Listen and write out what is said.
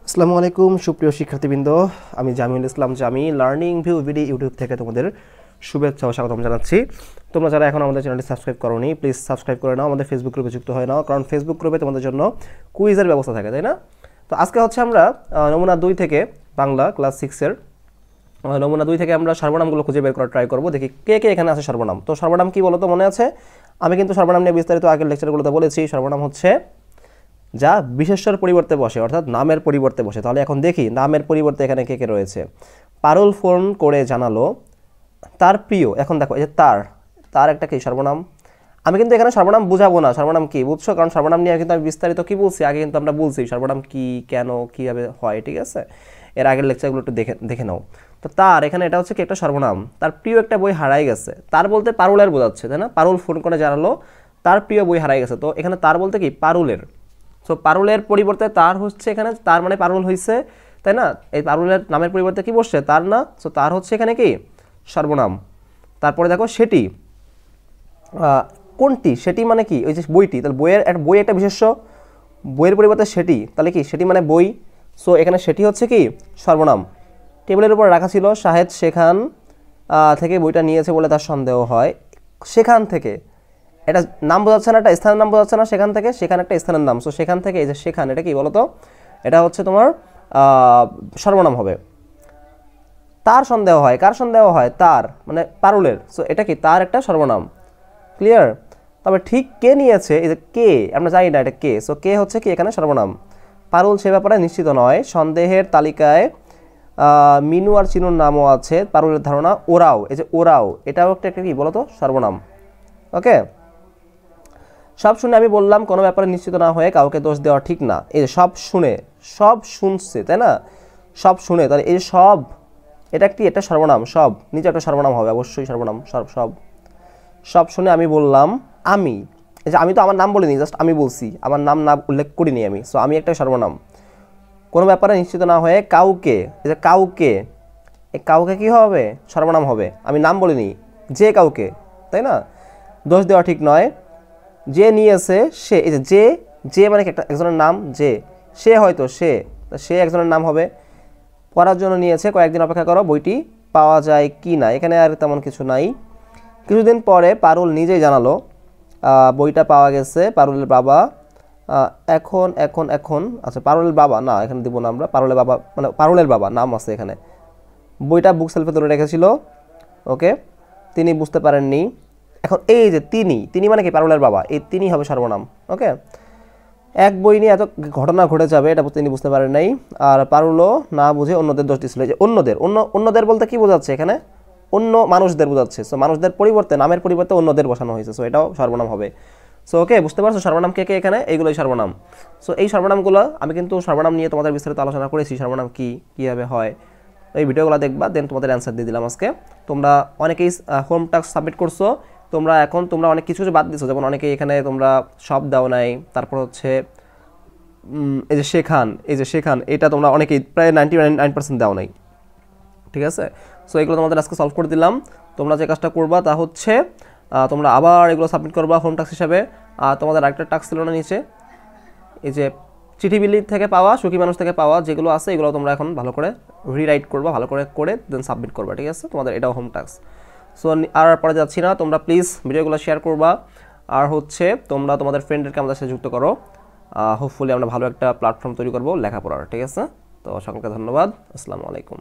আসসালামু আলাইকুম সুপ্রিয় শিক্ষার্থীবৃন্দ, আমি জামিউল ইসলাম জামি লার্নিং ভিউ ভিডি ইউটিউব থেকে তোমাদের শুভেচ্ছা ও স্বাগতম জানাচ্ছি। তোমরা যারা এখন আমাদের চ্যানেলটি সাবস্ক্রাইব করোনি, প্লিজ সাবস্ক্রাইব করে নাও, আমাদের ফেসবুক গ্রুপে যুক্ত হয়ে নাও, কারণ ফেসবুক গ্রুপে তোমাদের জন্য কুইজের ব্যবস্থা থাকে, তাই না? তো আজকে হচ্ছে আমরা নমুনা 2 থেকে বাংলা ক্লাস 6-এর নমুনা 2 থেকে আমরা সর্বনামগুলো খুঁজে বের করার ট্রাই করবো। দেখি কে কে এখানে আছে সর্বনাম। তো সর্বনাম কি বলো তো, মনে আছে? আমি কিন্তু সর্বনাম নিয়ে বিস্তারিত আগের লেকচারগুলোতে বলেছি। সর্বনাম হচ্ছে যা বিশেষ্যর পরিবর্তে বসে, অর্থাৎ নামের পরিবর্তে বসে। তাহলে এখন দেখি নামের পরিবর্তে এখানে কে কে রয়েছে। পারুল ফোন করে জানালো তার প্রিয়। এখন দেখো এই যে তার একটা কি সর্বনাম। আমি কিন্তু এখানে সর্বনাম বুঝাবো না সর্বনাম কি, বুঝছো? কারণ সর্বনাম নিয়ে কিন্তু আমি বিস্তারিত কি বলছি আগে, কিন্তু আমরা বলছি সর্বনাম কি, কেন, কীভাবে হয়, ঠিক আছে? এর আগের লেকচারগুলো একটু দেখে নাও। তো এখানে এটা হচ্ছে কি একটা সর্বনাম। তার প্রিয় একটা বই হারাই গেছে। তার বলতে পারুলের বোঝাচ্ছে, তাই না? পারুল ফোন করে জানালো তার প্রিয় বই হারাই গেছে। তো এখানে তার বলতে কি পারুলের। সো পারুলের পরিবর্তে তার হচ্ছে এখানে, তার মানে পারুল হয়েছে, তাই না? এই পারুলের নামের পরিবর্তে কি বসছে? তার না। সো তার হচ্ছে এখানে কি সর্বনাম। তারপরে দেখো সেটি, কোনটি, সেটি মানে কি? ওই যে বইটি, তাহলে বই একটা বিশেষ্য, বইয়ের পরিবর্তে সেটি, তাহলে কি সেটি মানে বই। সো এখানে সেটি হচ্ছে কি সর্বনাম। টেবিলের উপর রাখা ছিল, শাহেদ সেখান থেকে বইটা নিয়েছে বলে তার সন্দেহ হয়। সেখান থেকে এটা নাম বোঝাচ্ছে না, একটা স্থানের নাম বোঝাচ্ছে না। সেখান থেকে, সেখানে একটা স্থানের নাম। সো সেখান থেকে, এই যে সেখান, এটা কি বলো তো? এটা হচ্ছে তোমার সর্বনাম হবে। তার সন্দেহ হয়, কার সন্দেহ হয়? তার মানে পারুলের। সো এটা কি তার একটা সর্বনাম। ক্লিয়ার? তবে ঠিক কে নিয়েছে, এই যে কে, আমরা জানি না এটা কে। সো কে হচ্ছে কি এখানে সর্বনাম। পারুল সে ব্যাপারে নিশ্চিত নয়। সন্দেহের তালিকায় মিনু আর চিনুর নামও আছে। পারুলের ধারণা ওরাও, এই যে ওরাও, এটাও একটা কি বলো তো সর্বনাম। ওকে, সব শুনে আমি বললাম কোনো ব্যাপারে নিশ্চিত না হয়ে কাউকে দোষ দেওয়া ঠিক না। এই যে সব শুনে, সব শুনছে, তাই না? সব শুনে, তাহলে এই সব, এটা একটি একটা সর্বনাম। সব নিচে একটা সর্বনাম হবে অবশ্যই, সর্বনাম। সব শুনে আমি বললাম আমি, এই যে আমি তো আমার নাম বলিনি, জাস্ট আমি বলছি, আমার নাম না উল্লেখ করিনি আমি। সো আমি একটা সর্বনাম। কোনো ব্যাপারে নিশ্চিত না হয়ে কাউকে, এই যে কাউকে, এই কাউকে কি হবে? সর্বনাম হবে। আমি নাম বলিনি, যে কাউকে, তাই না? দোষ দেওয়া ঠিক নয়। যে নিয়েছে সে, এই যে যে মানে একজনের নাম, যে সে, হয়তো সে একজনের নাম হবে। পড়ার জন্য নিয়েছে, কয়েকদিন অপেক্ষা করো, বইটি পাওয়া যায় কি না। এখানে আর তেমন কিছু নাই। কিছুদিন পরে পারুল নিজেই জানালো বইটা পাওয়া গেছে। পারুলের বাবা এখন এখন এখন আচ্ছা, পারুলের বাবা না, এখানে দিব না আমরা। পারুলের বাবা মানে পারুলের বাবা নাম আছে এখানে। বইটা বুক সেলফে ধরে রেখেছিল। ওকে, তিনি বুঝতে পারেননি। এখন এই যে তিনি মানে কি পারুলের বাবা, এই তিনি হবে সর্বনাম। ওকে, এক বই নিয়ে এত ঘটনা ঘটে যাবে এটা তিনি বুঝতে পারেন নাই। আর পারুলও না বুঝে অন্যদের দোষ দিচ্ছিল। যে অন্যদের বলতে কি বোঝাচ্ছে এখানে? অন্য মানুষদের বোঝাচ্ছে। সো মানুষদের পরিবর্তে, নামের পরিবর্তে অন্যদের বসানো হয়েছে। সো এটাও সর্বনাম হবে। সো ওকে, বুঝতে পারছো সর্বনাম কে কে এখানে? এইগুলোই সর্বনাম। সো এই সর্বনামগুলো আমি কিন্তু সর্বনাম নিয়ে তোমাদের বিস্তারিত আলোচনা করেছি, সর্বনাম কি, কীভাবে হয়। এই ভিডিওগুলো দেখবা, দেন তোমাদের অ্যান্সার দিয়ে দিলাম আজকে। তোমরা অনেকেই হোম টাস্ক সাবমিট করছো। তোমরা অনেক কিছু বাদ দিছো, যেমন অনেকেই এখানে তোমরা সব দাও নাই। তারপর হচ্ছে এই যে শেখান, এটা তোমরা অনেকেই প্রায় 99% দাও নাই, ঠিক আছে? সো এগুলো তোমাদের আজকে সলভ করে দিলাম। তোমরা যে কাজটা করবা তা হচ্ছে তোমরা আবার এগুলো সাবমিট করবা হোম টাস্ক হিসাবে। আর তোমাদের আরেকটা টাস্ক ছিল না নিচে, এই যে চিঠি বিলি থেকে পাওয়া, সুখী মানুষ থেকে পাওয়া যেগুলো আছে, এগুলো তোমরা এখন ভালো করে রিরাইট করবা, ভালো করে দেন সাবমিট করবা, ঠিক আছে? তোমাদের এটাও হোম টাস্ক। সো আর পরে যাচ্ছি না, তোমরা প্লিজ ভিডিওগুলো শেয়ার করবা। আর হচ্ছে তোমরা তোমাদের ফ্রেন্ডদেরকে আমাদের সাথে যুক্ত করো। হোপফুলি আমরা ভালো একটা প্ল্যাটফর্ম তৈরি করবো লেখাপড়ার, ঠিক আছে? তো সকলকে ধন্যবাদ। আসসালামু আলাইকুম।